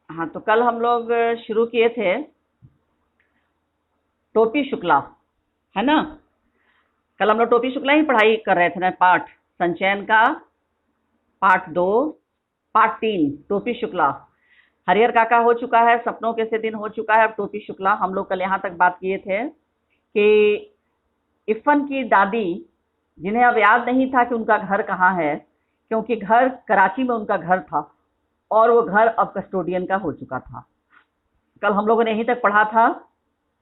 हाँ, तो कल हम लोग शुरू किए थे टोपी शुक्ला, है ना। कल हम लोग टोपी शुक्ला ही पढ़ाई कर रहे थे ना, पाठ संचयन का पाठ 2, पाठ 3 टोपी शुक्ला। हरिहर काका हो चुका है, सपनों के से दिन हो चुका है, अब टोपी शुक्ला। हम लोग कल यहाँ तक बात किए थे कि इफ़न की दादी, जिन्हें अब याद नहीं था कि उनका घर कहाँ है, क्योंकि घर कराची में उनका घर था और वो घर अब कस्टोडियन का हो चुका था। कल हम लोगों ने यहीं तक पढ़ा था,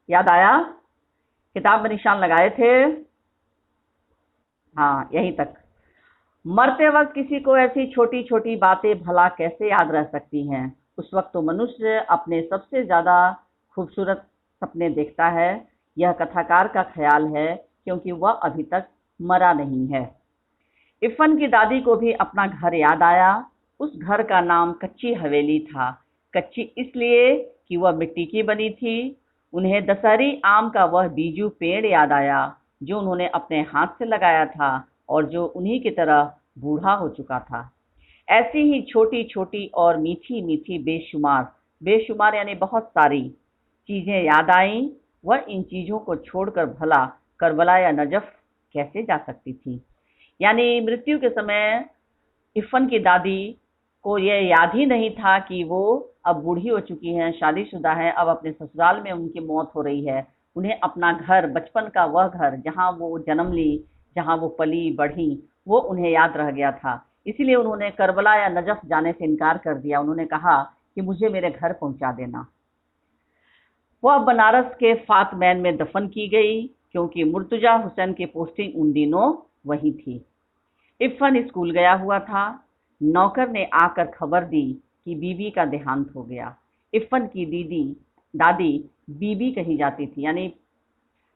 याद आया? किताब में निशान लगाए थे। हाँ, यहीं तक। मरते वक्त किसी को ऐसी छोटी छोटी बातें भला कैसे याद रह सकती हैं। उस वक्त तो मनुष्य अपने सबसे ज्यादा खूबसूरत सपने देखता है। यह कथाकार का ख्याल है, क्योंकि वह अभी तक मरा नहीं है। इफ़न की दादी को भी अपना घर याद आया। उस घर का नाम कच्ची हवेली था। कच्ची इसलिए कि वह मिट्टी की बनी थी। उन्हें दशहरी आम का वह बीजू पेड़ याद आया, जो उन्होंने अपने हाथ से लगाया था और जो उन्हीं की तरह बूढ़ा हो चुका था। ऐसी ही छोटी छोटी और मीठी मीठी बेशुमार, बेशुमार यानी बहुत सारी चीजें याद आईं। वह इन चीजों को छोड़कर भला करबला या नजफ कैसे जा सकती थी। यानी मृत्यु के समय इफ़न की दादी को यह याद ही नहीं था कि वो अब बूढ़ी हो चुकी हैं, शादीशुदा हैं, अब अपने ससुराल में उनकी मौत हो रही है। उन्हें अपना घर, बचपन का वह घर जहाँ वो जन्म ली, जहाँ वो पली बढ़ी, वो उन्हें याद रह गया था। इसीलिए उन्होंने करबला या नजफ जाने से इनकार कर दिया। उन्होंने कहा कि मुझे मेरे घर पहुंचा देना। वह बनारस के फातमैन में दफन की गई, क्योंकि मुर्तजा हुसैन की पोस्टिंग उन दिनों वही थी। इफ़न स्कूल गया हुआ था। नौकर ने आकर खबर दी कि बीबी का देहांत हो गया। इफ़न की दीदी दादी बीबी कही जाती थी, यानी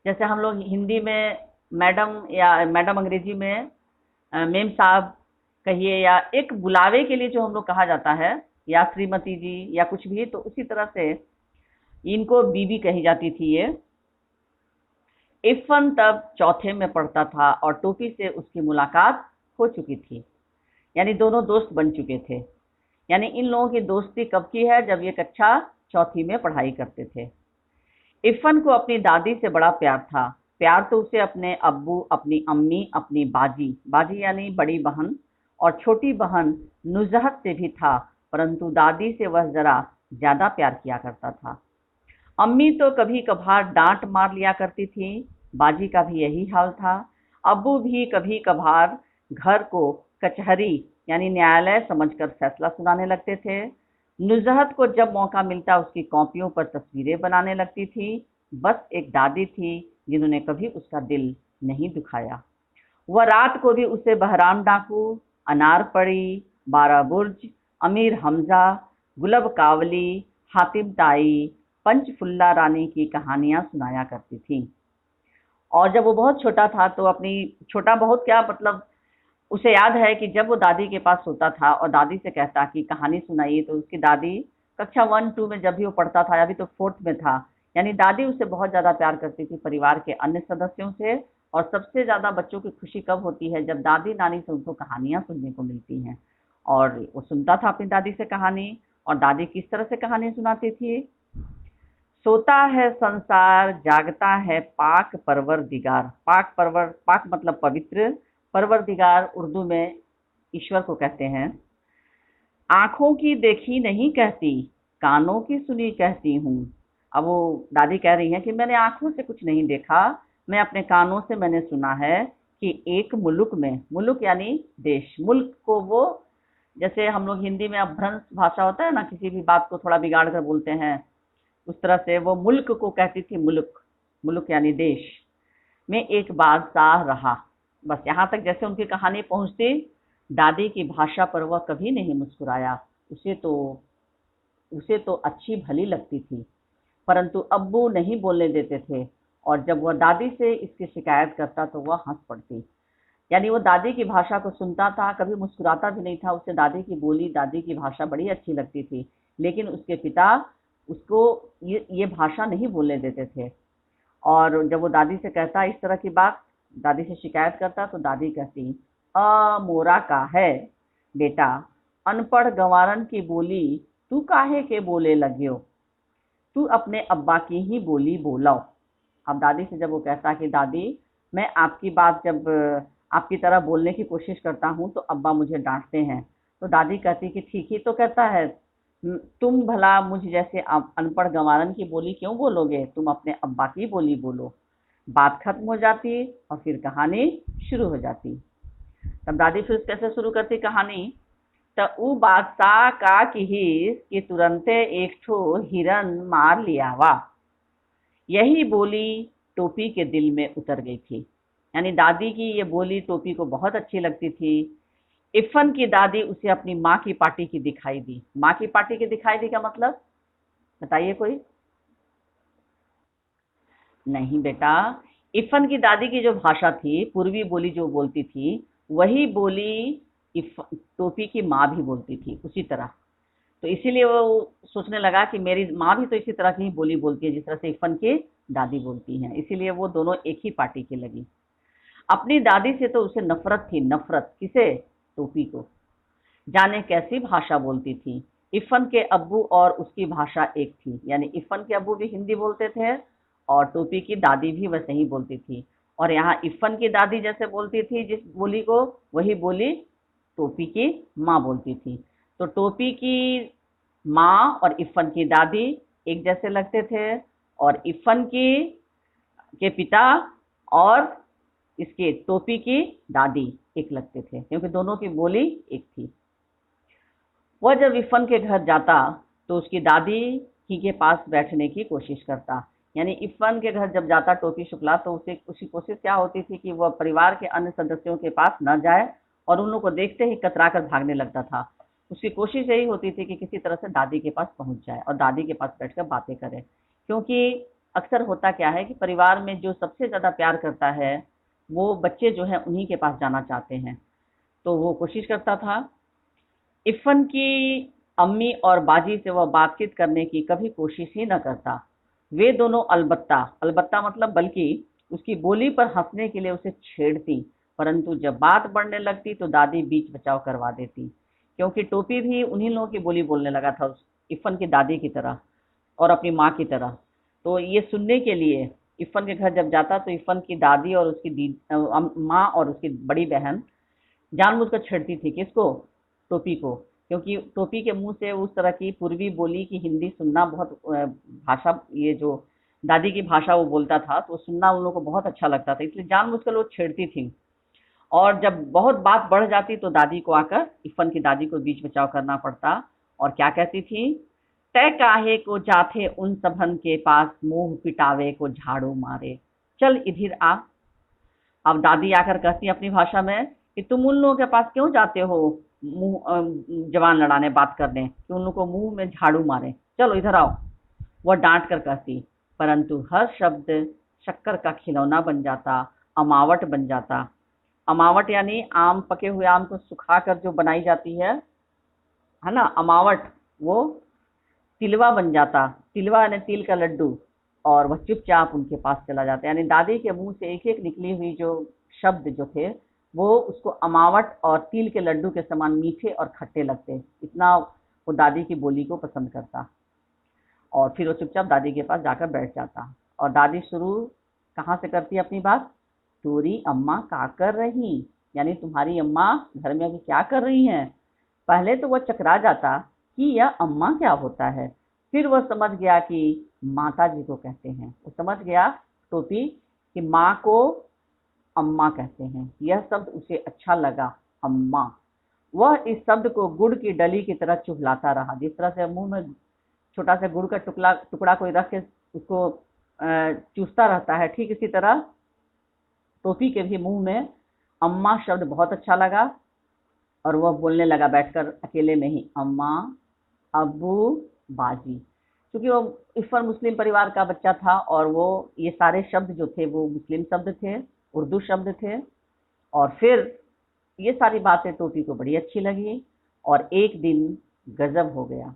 जैसे हम लोग हिंदी में मैडम, या मैडम अंग्रेजी में मेम साहब कहिए, या एक बुलावे के लिए जो हम लोग कहा जाता है, या श्रीमती जी या कुछ भी, तो उसी तरह से इनको बीबी कही जाती थी। ये इफ़न तब चौथे में पढ़ता था और टोपी से उसकी मुलाकात हो चुकी थी, यानी दोनों दोस्त बन चुके थे। यानी इन लोगों की दोस्ती कब की है? जब ये कक्षा चौथी में पढ़ाई करते थे। इफ़न को अपनी दादी से बड़ा प्यार था। प्यार तो उसे अपने अब्बू, अपनी अम्मी, अपनी बाजी, बाजी यानी बड़ी बहन, और छोटी बहन नुजहत से भी था, परंतु दादी से वह जरा ज्यादा प्यार किया करता था। अम्मी तो कभी कभार डांट मार लिया करती थी, बाजी का भी यही हाल था। अब्बू भी कभी कभार घर को कचहरी यानी न्यायालय समझकर फैसला सुनाने लगते थे। नुजहत को जब मौका मिलता उसकी कॉपियों पर तस्वीरें बनाने लगती थी। बस एक दादी थी जिन्होंने कभी उसका दिल नहीं दुखाया। वह रात को भी उसे बहराम डाकू, अनार पड़ी, बारह बुर्ज, अमीर हमजा, गुलब कावली, हातिम ताई, पंचफुल्ला रानी की कहानियां सुनाया करती थी। और जब वो बहुत छोटा था तो अपनी, छोटा बहुत क्या मतलब, उसे याद है कि जब वो दादी के पास होता था और दादी से कहता कि कहानी सुनाइए, तो उसकी दादी कक्षा 1-2 में जब भी वो पढ़ता था, अभी तो 4th में था, यानी दादी उसे बहुत ज्यादा प्यार करती थी परिवार के अन्य सदस्यों से। और सबसे ज्यादा बच्चों की खुशी कब होती है? जब दादी नानी से उनको कहानियां सुनने को मिलती हैं। और वो सुनता था अपनी दादी से कहानी, और दादी किस तरह से कहानी सुनाती थी। सोता है संसार, जागता है पाक परवरदिगार। पाक परवर, पाक मतलब पवित्र, परवरदिगार उर्दू में ईश्वर को कहते हैं। आंखों की देखी नहीं कहती, कानों की सुनी कहती हूँ। अब वो दादी कह रही हैं कि मैंने आंखों से कुछ नहीं देखा, मैं अपने कानों से मैंने सुना है कि एक मुल्क में, मुल्क यानी देश, मुल्क को वो, जैसे हम लोग हिंदी में अपभ्रंश भाषा होता है ना, किसी भी बात को थोड़ा बिगाड़ कर बोलते हैं, उस तरह से वो मुल्क को कहती थी मुल्क, मुल्क यानी देश में एक बादशाह रहा। बस यहाँ तक जैसे उनकी कहानी पहुंचती, दादी की भाषा पर वह कभी नहीं मुस्कुराया। उसे तो उसे तो अच्छी भली लगती थी, परंतु अब्बू नहीं बोलने देते थे। और जब वह दादी से इसकी शिकायत करता तो वह हंस पड़ती। यानी वो दादी की भाषा को सुनता था, कभी मुस्कुराता भी नहीं था। उसे दादी की बोली, दादी की भाषा बड़ी अच्छी लगती थी, लेकिन उसके पिता उसको ये भाषा नहीं बोलने देते थे। और जब वो दादी से कहता इस तरह की बात, दादी से शिकायत करता, तो दादी कहती, मोरा का है बेटा, अनपढ़ गंवारन की बोली तू काहे के बोले लग्यो, तू अपने अब्बा की ही बोली बोलाओ। अब दादी से जब वो कहता कि दादी, मैं आपकी बात जब आपकी तरह बोलने की कोशिश करता हूँ तो अब्बा मुझे डांटते हैं। तो दादी कहती कि ठीक ही तो कहता है, तुम भला मुझ जैसे अनपढ़ गंवारन की बोली क्यों बोलोगे, तुम अपने अब्बा की बोली बोलो। बात खत्म हो जाती और फिर कहानी शुरू हो जाती। तब दादी फिर कैसे शुरू करती कहानी, त ऊ बादशाह का किहिस कि तुरंते एक ठो हिरन मार लियावा। यही बोली टोपी के दिल में उतर गई थी। यानी दादी की ये बोली टोपी को बहुत अच्छी लगती थी। इफ़न की दादी उसे अपनी माँ की पार्टी की दिखाई दी। माँ की पार्टी की दिखाई दी का मतलब बताइए कोई। नहीं बेटा, इफ़न की दादी की जो भाषा थी, पूर्वी बोली जो बोलती थी, वही बोली टोपी की माँ भी बोलती थी उसी तरह। तो इसीलिए वो सोचने लगा कि मेरी माँ भी तो इसी तरह की ही बोली बोलती है जिस तरह से इफ़न की दादी बोलती हैं। इसीलिए वो दोनों एक ही पार्टी की लगी। अपनी दादी से तो उसे नफरत थी, नफरत। किसे? टोपी को। जाने कैसी भाषा बोलती थी। इफ़न के अब्बू और उसकी भाषा एक थी। यानी इफ़न के अब्बू भी हिंदी बोलते थे और टोपी की दादी भी वैसे ही बोलती थी। और यहाँ इफ़न की दादी जैसे बोलती थी जिस बोली को, वही बोली टोपी की माँ बोलती थी। तो टोपी की माँ और इफ़न की दादी एक जैसे लगते थे और इफ़न की के पिता और इसके टोपी की दादी एक लगते थे, क्योंकि दोनों की बोली एक थी। वह जब इफ़न के घर जाता तो उसकी दादी ही के पास बैठने की कोशिश करता। यानी इफ़न के घर जब जाता टोपी शुक्ला, तो उसे उसकी कोशिश क्या होती थी कि वह परिवार के अन्य सदस्यों के पास न जाए और उन लोगों को देखते ही कतरा कर भागने लगता था। उसकी कोशिश यही होती थी कि किसी तरह से दादी के पास पहुंच जाए और दादी के पास बैठकर बातें करे। क्योंकि अक्सर होता क्या है कि परिवार में जो सबसे ज़्यादा प्यार करता है, वो बच्चे जो हैं उन्हीं के पास जाना चाहते हैं। तो वो कोशिश करता था। इफ़न की अम्मी और बाजी से वह बातचीत करने की कभी कोशिश ही न करता। वे दोनों अलबत्ता अलबत्ता मतलब बल्कि उसकी बोली पर हंसने के लिए उसे छेड़ती, परंतु जब बात बढ़ने लगती तो दादी बीच बचाव करवा देती। क्योंकि टोपी भी उन्हीं लोगों की बोली बोलने लगा था, इफ़न की दादी की तरह और अपनी माँ की तरह। तो ये सुनने के लिए इफ़न के घर जब जाता तो इफ़न की दादी और उसकी माँ और उसकी बड़ी बहन जानबूझकर छेड़ती थी। किसको? टोपी को। क्योंकि टोपी के मुंह से उस तरह की पूर्वी बोली की हिंदी सुनना बहुत भाषा, ये जो दादी की भाषा वो बोलता था, तो सुनना उन लोगों को बहुत अच्छा लगता था, इसलिए जानबूझकर लोग छेड़ती थी। और जब बहुत बात बढ़ जाती तो दादी को आकर इफ़न की दादी को बीच बचाव करना पड़ता। और क्या कहती थी, तय काहे को जाथे उन सबन के पास, मुंह पिटावे को झाड़ू मारे, चल इधर आ। अब दादी आकर कहती है अपनी भाषा में कि तुम उन लोगों के पास क्यों जाते हो मुंह जवान लड़ाने, बात करने, कि उन लोगों को मुंह में झाड़ू मारे, चलो इधर आओ। वह डांट कर कहती, परंतु हर शब्द शक्कर का खिलौना बन जाता, अमावट बन जाता। अमावट यानी आम, पके हुए आम को सुखाकर जो बनाई जाती है ना, अमावट। वो तिलवा बन जाता। तिलवा यानी तिल का लड्डू। और वह चुपचाप उनके पास चला जाता। यानी दादी के मुंह से एक एक निकली हुई जो शब्द जो थे, वो उसको अमावट और तिल के लड्डू के समान मीठे और खट्टे लगते। इतना वो दादी की बोली को पसंद करता। और फिर वो चुपचाप दादी के पास जाकर बैठ जाता। और दादी शुरू कहाँ से करती है अपनी बात, तोरी अम्मा का कर रही, यानी तुम्हारी अम्मा घर में अभी क्या कर रही हैं। पहले तो वह चकरा जाता कि यह अम्मा क्या होता है। फिर वह समझ गया कि माता जी को कहते हैं। वो समझ गया टोपी कि माँ को अम्मा कहते हैं। यह शब्द उसे अच्छा लगा, अम्मा। वह इस शब्द को गुड़ की डली की तरह चुभलाता रहा। जिस तरह से मुंह में छोटा सा गुड़ का टुकड़ा टुकड़ा कोई रख के उसको चूसता रहता है, ठीक इसी तरह टोपी के भी मुंह में अम्मा शब्द बहुत अच्छा लगा। और वह बोलने लगा बैठकर अकेले में ही, अम्मा, अब्बू, बाजी। क्योंकि वो इफ़न मुस्लिम परिवार का बच्चा था और वो ये सारे शब्द जो थे वो मुस्लिम शब्द थे, उर्दू शब्द थे। और फिर ये सारी बातें टोपी को बड़ी अच्छी लगी। और एक दिन गजब हो गया।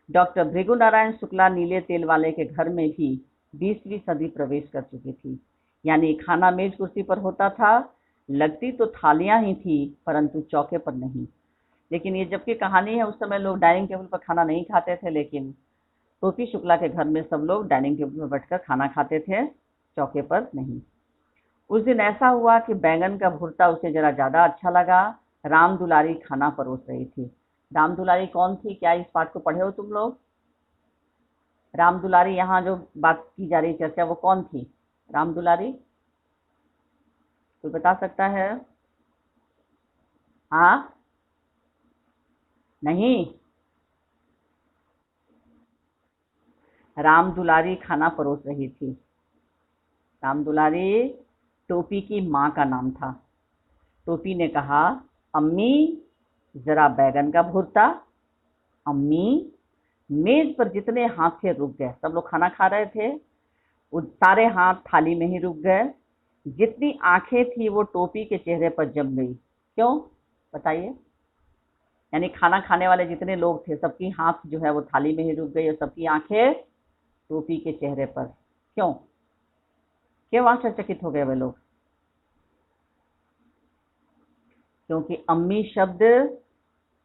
डॉक्टर भृगु नारायण शुक्ला नीले तेल वाले के घर में भी 20वीं सदी प्रवेश कर चुकी थी। यानी खाना मेज कुर्सी पर होता था, लगती तो थालियां ही थी परंतु चौके पर नहीं। लेकिन ये जबकि कहानी है, उस समय लोग डाइनिंग टेबल पर खाना नहीं खाते थे, लेकिन टोपी शुक्ला के घर में सब लोग डाइनिंग टेबल पर बैठकर खाना खाते थे, चौके पर नहीं। उस दिन ऐसा हुआ कि बैंगन का भुर्ता उसे जरा ज्यादा अच्छा लगा। राम दुलारी खाना परोस रही थी। राम दुलारी कौन थी? क्या इस पाठ को पढ़े हो तुम लोग? राम दुलारी, यहाँ जो बात की जा रही चर्चा, वो कौन थी राम दुलारी? कोई बता सकता है? हाँ? नहीं, राम दुलारी खाना परोस रही थी। राम दुलारी टोपी की माँ का नाम था। टोपी ने कहा, अम्मी जरा बैगन का भुर्ता। अम्मी, मेज पर जितने हाथ थे रुक गए। सब लोग खाना खा रहे थे, वो सारे हाथ थाली में ही रुक गए। जितनी आंखें थी वो टोपी के चेहरे पर जम गई। क्यों बताइए? यानी खाना खाने वाले जितने लोग थे, सबकी हाथ जो है वो थाली में ही रुक गई और सबकी आंखें टोपी के चेहरे पर। क्यों? क्यों आश्चर्यचकित हो गए वे लोग? क्योंकि अम्मी शब्द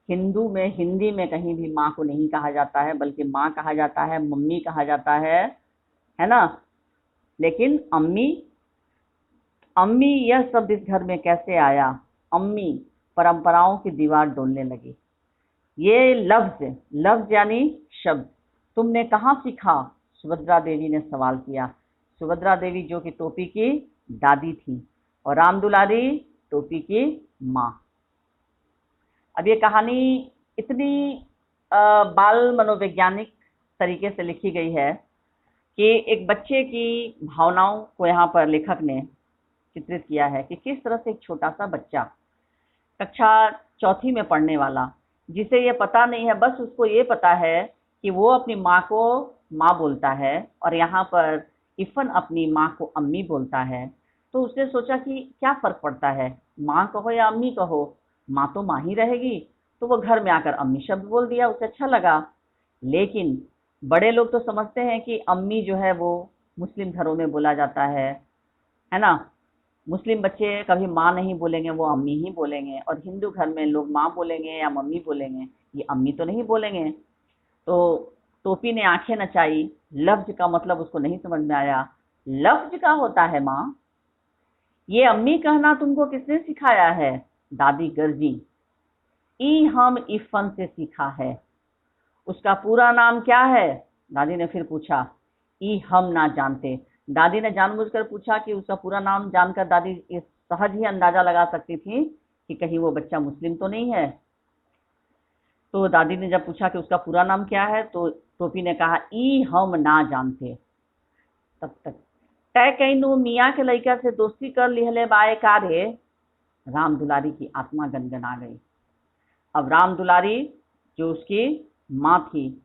हिंदू में, हिंदी में कहीं भी माँ को नहीं कहा जाता है, बल्कि माँ कहा जाता है, मम्मी कहा जाता है ना? लेकिन अम्मी, अम्मी यह शब्द इस घर में कैसे आया? अम्मी परंपराओं की दीवार डोलने लगी। ये लफ्ज, लफ्ज यानी शब्द, तुमने कहाँ सीखा? सुभद्रा देवी ने सवाल किया। सुभद्रा देवी जो कि टोपी की दादी थी, और राम दुलारी टोपी की माँ। अब ये कहानी इतनी बाल मनोवैज्ञानिक तरीके से लिखी गई है कि एक बच्चे की भावनाओं को यहाँ पर लेखक ने चित्रित किया है कि किस तरह से एक छोटा सा बच्चा, कक्षा चौथी में पढ़ने वाला, जिसे ये पता नहीं है, बस उसको ये पता है कि वो अपनी माँ को माँ बोलता है, और यहाँ पर इफ़न अपनी माँ को अम्मी बोलता है। तो उसने सोचा कि क्या फ़र्क पड़ता है, माँ कहो या अम्मी कहो, माँ तो माँ ही रहेगी। तो वो घर में आकर अम्मी शब्द बोल दिया, उसे अच्छा लगा। लेकिन बड़े लोग तो समझते हैं कि अम्मी जो है वो मुस्लिम घरों में बोला जाता है ना? मुस्लिम बच्चे कभी माँ नहीं बोलेंगे, वो अम्मी ही बोलेंगे, और हिंदू घर में लोग माँ बोलेंगे या मम्मी बोलेंगे, ये अम्मी तो नहीं बोलेंगे। तो टोपी ने आंखें नचाई, लफ्ज का मतलब उसको नहीं समझ में आया। लफ्ज का होता है माँ, ये अम्मी कहना तुमको किसने सिखाया है? दादी गर्जी। ई हम इफन से सीखा है। उसका पूरा नाम क्या है? दादी ने फिर पूछा। ई हम ना जानते। दादी ने जानबूझकर पूछा कि उसका पूरा नाम जानकर दादी इस सहज ही अंदाजा लगा सकती थी कि कहीं वो बच्चा मुस्लिम तो नहीं है। तो दादी ने जब पूछा कि उसका पूरा नाम क्या है, तो टोपी ने कहा, ई हम ना जानते। तब तक तय कईनू मियाँ के लड़का से दोस्ती कर लिहले बाए कारे। राम दुलारी की आत्मा गनगना गई। अब राम दुलारी जो उसकी माँ थी,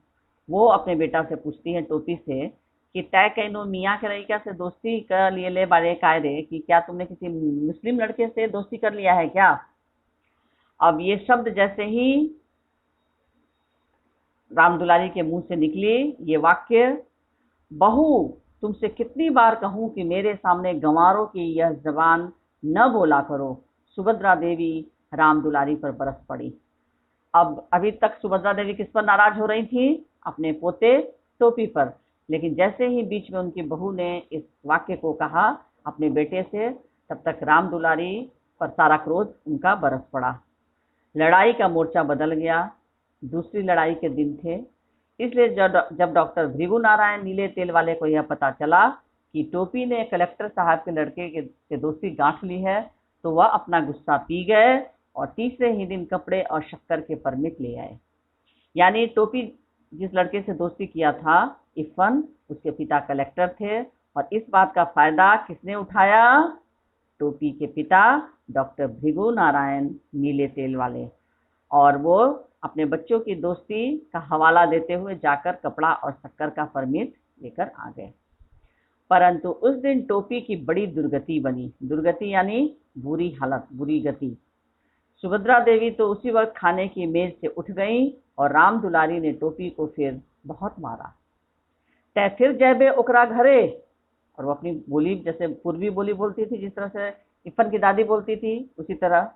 वो अपने बेटा से पूछती है टोपी से कि तय कईनो मियाँ के लड़का से दोस्ती कर लिए ले बारे कायरे, कि क्या तुमने किसी मुस्लिम लड़के से दोस्ती कर लिया है क्या? अब ये शब्द जैसे ही राम दुलारी के मुंह से निकली, ये वाक्य, बहू तुमसे कितनी बार कहूं कि मेरे सामने गंवारों की यह जबान न बोला करो। सुभद्रा देवी राम दुलारी पर बरस पड़ी। अब अभी तक सुभद्रा देवी किस पर नाराज हो रही थी? अपने पोते टोपी पर। लेकिन जैसे ही बीच में उनकी बहू ने इस वाक्य को कहा अपने बेटे से, तब तक राम दुलारी पर सारा क्रोध उनका बरस पड़ा। लड़ाई का मोर्चा बदल गया। दूसरी लड़ाई के दिन थे, इसलिए जब डॉक्टर भृगु नारायण नीले तेल वाले को यह पता चला कि टोपी ने कलेक्टर साहब के लड़के से दोस्ती गांठ ली है, तो वह अपना गुस्सा पी गए और तीसरे ही दिन कपड़े और शक्कर के परमिट ले आए। यानी टोपी जिस लड़के से दोस्ती किया था, इफ़न, उसके पिता कलेक्टर थे, और इस बात का फायदा किसने उठाया? टोपी के पिता डॉक्टर भृगु नारायण नीले तेल वाले। और वो अपने बच्चों की दोस्ती का हवाला देते हुए जाकर कपड़ा और शक्कर का परमिट लेकर आ गए। परंतु उस दिन टोपी की बड़ी दुर्गति बनी। दुर्गति यानी बुरी हालत, बुरी गति। सुभद्रा देवी तो उसी वक्त खाने की मेज से उठ गई और राम दुलारी ने टोपी को फिर बहुत मारा। तय फिर जैबे ओकरा घरे। और वो अपनी बोली, जैसे पूर्वी बोली बोलती थी, जिस तरह से इफ़न की दादी बोलती थी, उसी तरह।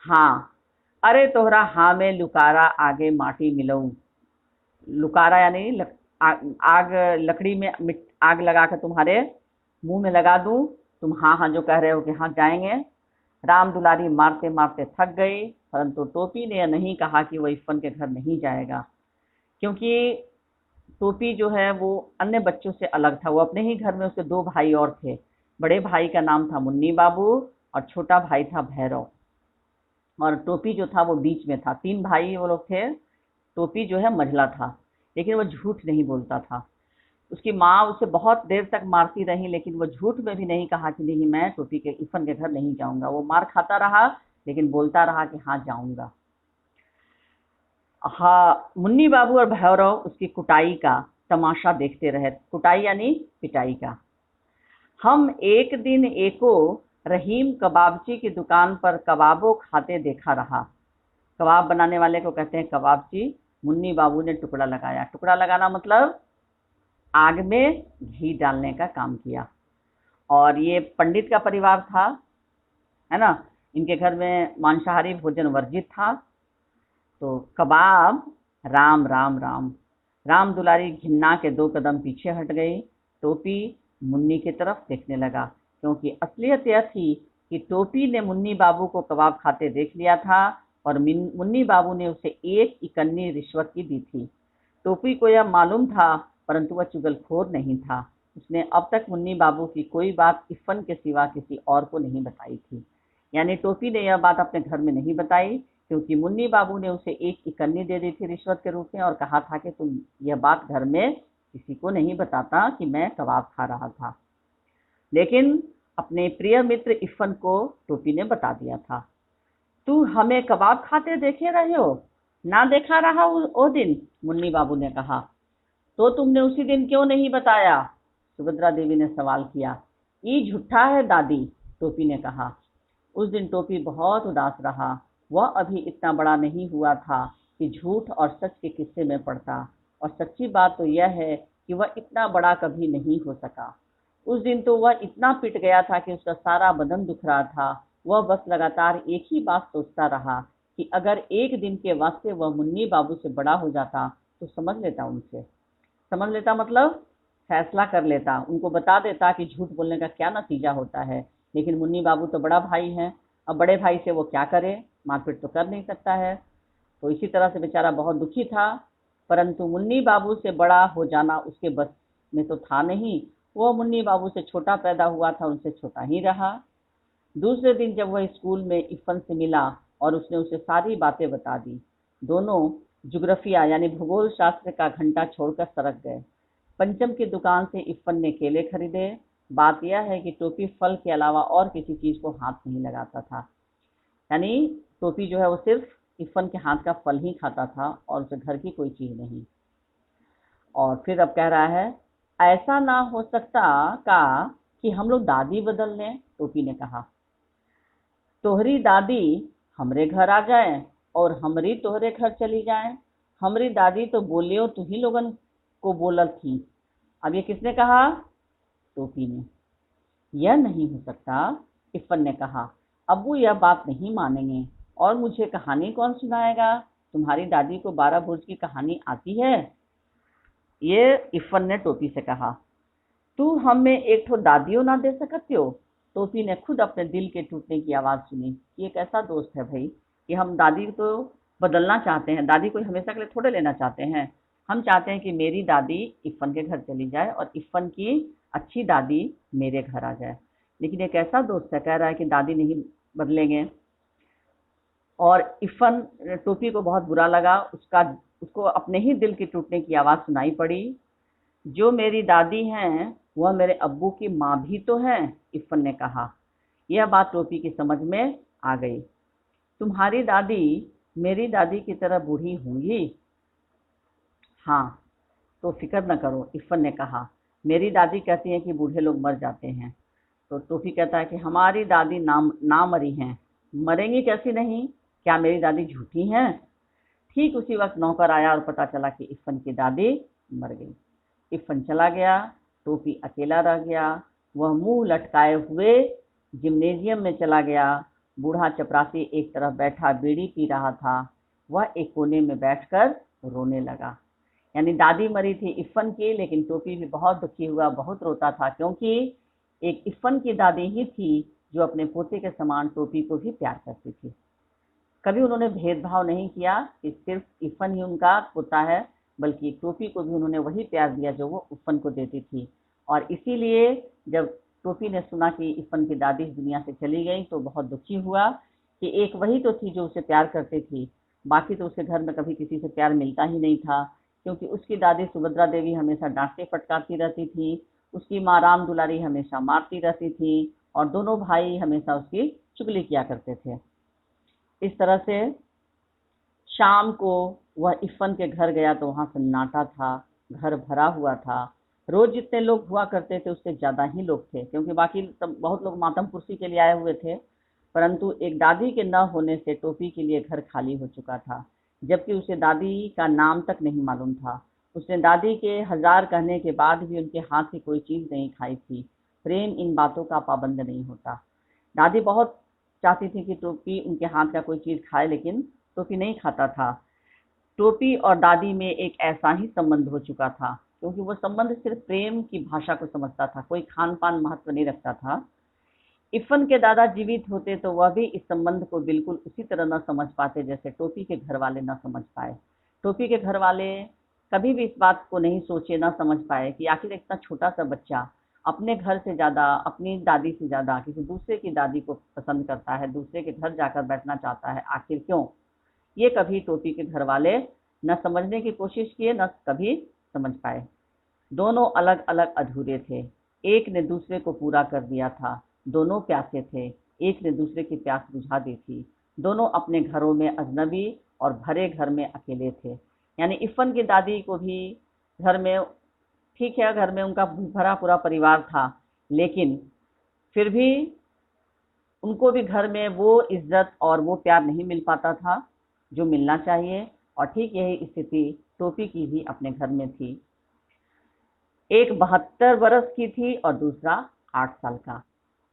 हाँ, अरे तोहरा हाँ में लुकारा आगे माटी मिलऊं। लुकारा यानी आग, लकड़ी में आग लगा कर तुम्हारे मुंह में लगा दूं। तुम हाँ हाँ जो कह रहे हो कि हाँ जाएंगे। राम दुलारी मारते मारते थक गई, परंतु टोपी ने यह नहीं कहा कि वह इफ्फन के घर नहीं जाएगा, क्योंकि टोपी जो है वो अन्य बच्चों से अलग था। वो अपने ही घर में उसके दो भाई और थे। बड़े भाई का नाम था मुन्नी बाबू और छोटा भाई था भैरव। और टोपी जो था वो बीच में था। तीन भाई वो लोग थे। टोपी जो है मझला था, लेकिन वो झूठ नहीं बोलता था। उसकी माँ उसे बहुत देर तक मारती रही, लेकिन वो झूठ में भी नहीं कहा कि नहीं मैं टोपी के इफ़न के घर नहीं जाऊंगा। वो मार खाता रहा, लेकिन बोलता रहा कि हाँ जाऊंगा। हाँ, मुन्नी बाबू और भैरव उसकी कुटाई का तमाशा देखते रहे। कुटाई यानी पिटाई का। हम एक दिन एको रहीम कबाबची की दुकान पर कबाबो खाते देखा रहा। कबाब बनाने वाले को कहते हैं कबाबची। मुन्नी बाबू ने टुकड़ा लगाया। टुकड़ा लगाना मतलब आग में घी डालने का काम किया। और ये पंडित का परिवार था, है ना। इनके घर में मांसाहारी भोजन वर्जित था। तो कबाब, राम राम राम। राम दुलारी घिन्ना के दो कदम पीछे हट गई। टोपी मुन्नी की तरफ देखने लगा, क्योंकि असलियत यह थी कि टोपी ने मुन्नी बाबू को कबाब खाते देख लिया था और मुन्नी बाबू ने उसे एक इकन्नी रिश्वत की दी थी। टोपी को यह मालूम था, परंतु वह चुगलखोर नहीं था। उसने अब तक मुन्नी बाबू की कोई बात इफ़न के सिवा किसी और को नहीं बताई थी। यानी टोपी ने यह बात अपने घर में नहीं बताई, क्योंकि मुन्नी बाबू ने उसे एक इकन्नी दे दी थी रिश्वत के रूप में और कहा था कि तुम यह बात घर में किसी को नहीं बताता कि मैं कबाब खा रहा था। लेकिन अपने प्रिय मित्र इफ़न को टोपी ने बता दिया था। तू हमें कबाब खाते देखे रहे हो? ना देखा रहा वो दिन? मुन्नी बाबू ने कहा। तो तुमने उसी दिन क्यों नहीं बताया? सुभद्रा देवी ने सवाल किया। ये झूठा है दादी, टोपी ने कहा। उस दिन टोपी बहुत उदास रहा। वह अभी इतना बड़ा नहीं हुआ था कि झूठ और सच के किस्से में पड़ता, और सच्ची बात तो यह है कि वह इतना बड़ा कभी नहीं हो सका। उस दिन तो वह इतना पिट गया था कि उसका सारा बदन दुख रहा था। वह बस लगातार एक ही बात सोचता रहा कि अगर एक दिन के वास्ते वह मुन्नी बाबू से बड़ा हो जाता तो समझ लेता उनसे। समझ लेता मतलब फैसला कर लेता, उनको बता देता कि झूठ बोलने का क्या नतीजा होता है। लेकिन मुन्नी बाबू तो बड़ा भाई है, अब बड़े भाई से वो क्या करे, मारपीट तो कर नहीं सकता है। तो इसी तरह से बेचारा बहुत दुखी था। परंतु मुन्नी बाबू से बड़ा हो जाना उसके बस में तो था नहीं। वो मुन्नी बाबू से छोटा पैदा हुआ था, उनसे छोटा ही रहा। दूसरे दिन जब वह स्कूल में इफ़न से मिला और उसने उसे सारी बातें बता दी, दोनों ज्योग्राफिया यानी भूगोल शास्त्र का घंटा छोड़कर सड़क गए। पंचम की दुकान से इफ़न ने केले खरीदे। बात यह है कि टोपी फल के अलावा और किसी चीज को हाथ नहीं लगाता था। यानी टोपी जो है वो सिर्फ इफ़न के हाथ का फल ही खाता था और उसे घर की कोई चीज नहीं। और फिर अब कह रहा है, ऐसा ना हो सकता का कि हम लोग दादी बदल लें? टोपी ने कहा। तोहरी दादी हमरे घर आ जाए और हमरी तोहरे घर चली जाए। हमरी दादी तो बोलियो तू ही लोगन को बोलत थी। अब ये किसने कहा? टोपी ने। यह नहीं हो सकता, इफ़न ने कहा। अब्बू यह बात नहीं मानेंगे, और मुझे कहानी कौन सुनाएगा? तुम्हारी दादी को 12 बुर्ज की कहानी आती है? ये इफ़न ने टोपी से कहा। तू हमें एक ठो दादियों ना दे सकती हो? टोपी ने खुद अपने दिल के टूटने की आवाज़ सुनी। ये एक ऐसा दोस्त है भाई कि हम दादी को बदलना चाहते हैं। दादी को हमेशा के लिए थोड़े लेना चाहते हैं। हम चाहते हैं कि मेरी दादी इफ़न के घर चली जाए और इफ़न की अच्छी दादी मेरे घर आ जाए। लेकिन एक ऐसा दोस्त है, कह रहा है कि दादी नहीं बदलेंगे। और इफ़न टोपी को बहुत बुरा लगा। उसको अपने ही दिल के टूटने की आवाज़ सुनाई पड़ी। जो मेरी दादी हैं वह मेरे अब्बू की माँ भी तो हैं, इफ़न ने कहा। यह बात टोपी की समझ में आ गई। तुम्हारी दादी मेरी दादी की तरह बूढ़ी होंगी? हाँ, तो फिक्र न करो, इफ़न ने कहा। मेरी दादी कहती है कि बूढ़े लोग मर जाते हैं। तो टोपी कहता है कि हमारी दादी ना मरी हैं। मरेंगी कैसी नहीं? क्या मेरी दादी झूठी हैं? ठीक उसी वक्त नौकर आया और पता चला कि इफ़न की दादी मर गई। इफ़न चला गया। टोपी अकेला रह गया। वह मुंह लटकाए हुए जिम्नेजियम में चला गया बूढ़ा चपरासी एक तरफ बैठा बीड़ी पी रहा था, वह एक कोने में बैठकर रोने लगा। यानी दादी मरी थी इफ़न की, लेकिन टोपी भी बहुत दुखी हुआ, बहुत रोता था, क्योंकि एक इफ़न की दादी ही थी जो अपने पोते के समान टोपी को भी प्यार करती थी। कभी उन्होंने भेदभाव नहीं किया कि सिर्फ इफ़न ही उनका पोता है, बल्कि टोपी को भी उन्होंने वही प्यार दिया जो वो इफ़न को देती थी। और इसीलिए जब टोपी ने सुना कि इफ़न की दादी इस दुनिया से चली गई तो बहुत दुखी हुआ कि एक वही तो थी जो उसे प्यार करती थी, बाकी तो उसके घर में कभी किसी से प्यार मिलता ही नहीं था, क्योंकि उसकी दादी सुभद्रा देवी हमेशा डांटती फटकारती रहती थी, उसकी माँ राम दुलारी हमेशा मारती रहती थी, और दोनों भाई हमेशा उसकी चुगली किया करते थे। इस तरह से शाम को वह इफ़न के घर गया तो वहां सन्नाटा था, घर भरा हुआ था। रोज जितने लोग हुआ करते थे उससे ज्यादा ही लोग थे, क्योंकि बाकी सब बहुत लोग मातम पुरसी के लिए आए हुए थे, परंतु एक दादी के न होने से टोपी के लिए घर खाली हो चुका था, जबकि उसे दादी का नाम तक नहीं मालूम था। उसने दादी के हजार कहने के बाद भी उनके हाथ की कोई चीज नहीं खाई थी। प्रेम इन बातों का पाबंद नहीं होता। दादी बहुत चाहती थी कि टोपी उनके हाथ का कोई चीज खाए, लेकिन टोपी नहीं खाता था। टोपी और दादी में एक ऐसा ही संबंध हो चुका था, क्योंकि वो संबंध सिर्फ प्रेम की भाषा को समझता था, कोई खान पान महत्व नहीं रखता था। इफ़न के दादा जीवित होते तो वह भी इस संबंध को बिल्कुल उसी तरह न समझ पाते जैसे टोपी के घर वाले न समझ पाए। टोपी के घर वाले कभी भी इस बात को नहीं सोचे, न समझ पाए कि आखिर इतना छोटा सा बच्चा अपने घर से ज्यादा, अपनी दादी से ज्यादा किसी दूसरे की दादी को पसंद करता है, दूसरे के घर जाकर बैठना चाहता है, आखिर क्यों? ये कभी टोपी के घर वाले न समझने की कोशिश किए, न कभी समझ पाए। दोनों अलग अलग अधूरे थे, एक ने दूसरे को पूरा कर दिया था। दोनों प्यासे थे, एक ने दूसरे की प्यास बुझा दी थी। दोनों अपने घरों में अजनबी और भरे घर में अकेले थे। यानी इफ़न की दादी को भी घर में, ठीक है, घर में उनका भरा पूरा परिवार था, लेकिन फिर भी उनको भी घर में वो इज्जत और वो प्यार नहीं मिल पाता था जो मिलना चाहिए। और ठीक यही स्थिति टोपी की भी अपने घर में थी। एक 72 बरस की थी और दूसरा 8 साल का।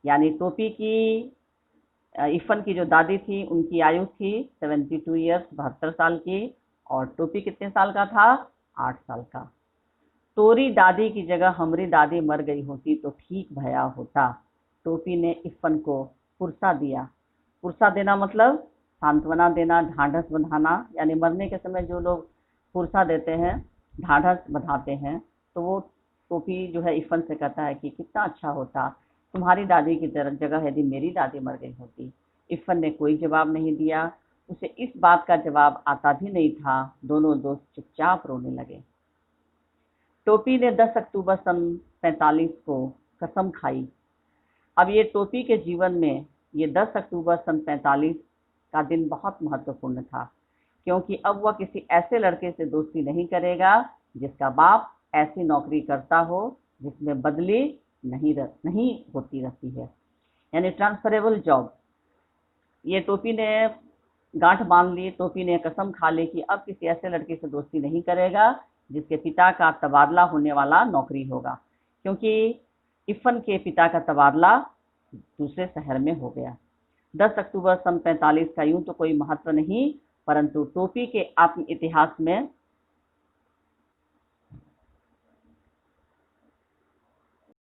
यानी टोपी की, इफ़न की जो दादी थी उनकी आयु थी 72 ईयर्स, 72 साल की, और टोपी कितने साल का था? 8 साल का। तोरी दादी की जगह हमारी दादी मर गई होती तो ठीक भया होता। टोपी ने इफ़न को पुरसा दिया। पुरसा देना मतलब सांत्वना देना, ढांढस बंधाना। यानी मरने के समय जो लोग पुरसा देते हैं, ढांढस बंधाते हैं, तो वो टोपी जो है इफ़न से कहता है कि कितना अच्छा होता तुम्हारी दादी की जगह यदि मेरी दादी मर गई होती। इफ़न ने कोई जवाब नहीं दिया, उसे इस बात का जवाब आता भी नहीं था। दोनों दोस्त चुपचाप रोने लगे। टोपी ने 10 अक्टूबर सन 45 को कसम खाई। अब ये टोपी के जीवन में ये 10 अक्टूबर सन 45 का दिन बहुत महत्वपूर्ण था, क्योंकि अब वह किसी ऐसे लड़के से दोस्ती नहीं करेगा जिसका बाप ऐसी नौकरी करता हो जिसमें बदली नहीं होती रहती है, यानी ट्रांसफरेबल जॉब। ये टोपी ने गांठ बांध ली, टोपी ने कसम खा ली कि अब किसी ऐसे लड़के से दोस्ती नहीं करेगा जिसके पिता का तबादला होने वाला नौकरी होगा, क्योंकि इफ़न के पिता का तबादला दूसरे शहर में हो गया। 10 अक्टूबर सन 45 का यूं तो कोई महत्व नहीं, परंतु टोपी के आत्म इतिहास में